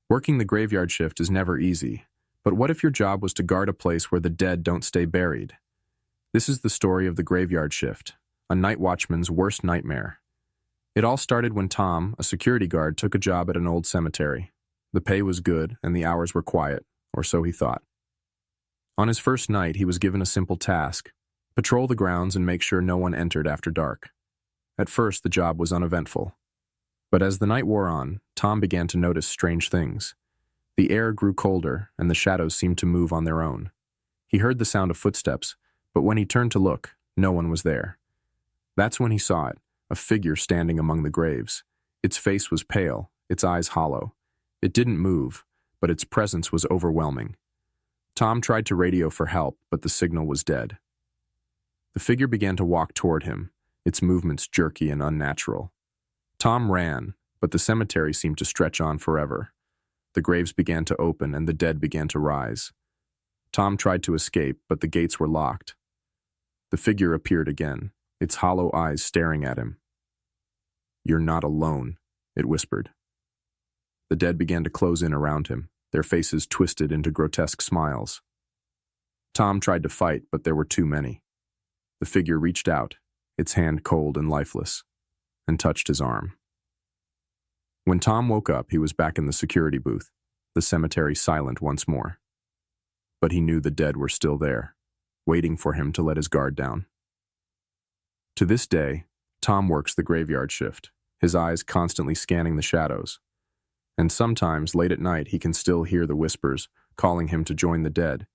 Working the graveyard shift is never easy, but what if your job was to guard a place where the dead don't stay buried? This is the story of the graveyard shift, a night watchman's worst nightmare. It all started when Tom, a security guard, took a job at an old cemetery. The pay was good and the hours were quiet, or so he thought. On his first night, he was given a simple task: patrol the grounds and make sure no one entered after dark. At first, the job was uneventful. But as the night wore on, Tom began to notice strange things. The air grew colder, and the shadows seemed to move on their own. He heard the sound of footsteps, but when he turned to look, no one was there. That's when he saw it, a figure standing among the graves. Its face was pale, its eyes hollow. It didn't move, but its presence was overwhelming. Tom tried to radio for help, but the signal was dead. The figure began to walk toward him, its movements jerky and unnatural. Tom ran, but the cemetery seemed to stretch on forever. The graves began to open and the dead began to rise. Tom tried to escape, but the gates were locked. The figure appeared again, its hollow eyes staring at him. "You're not alone," it whispered. The dead began to close in around him, their faces twisted into grotesque smiles. Tom tried to fight, but there were too many. The figure reached out, its hand cold and lifeless, and touched his arm. When Tom woke up, he was back in the security booth, the cemetery silent once more. But he knew the dead were still there, waiting for him to let his guard down. To this day, Tom works the graveyard shift, his eyes constantly scanning the shadows. And sometimes, late at night, he can still hear the whispers calling him to join the dead,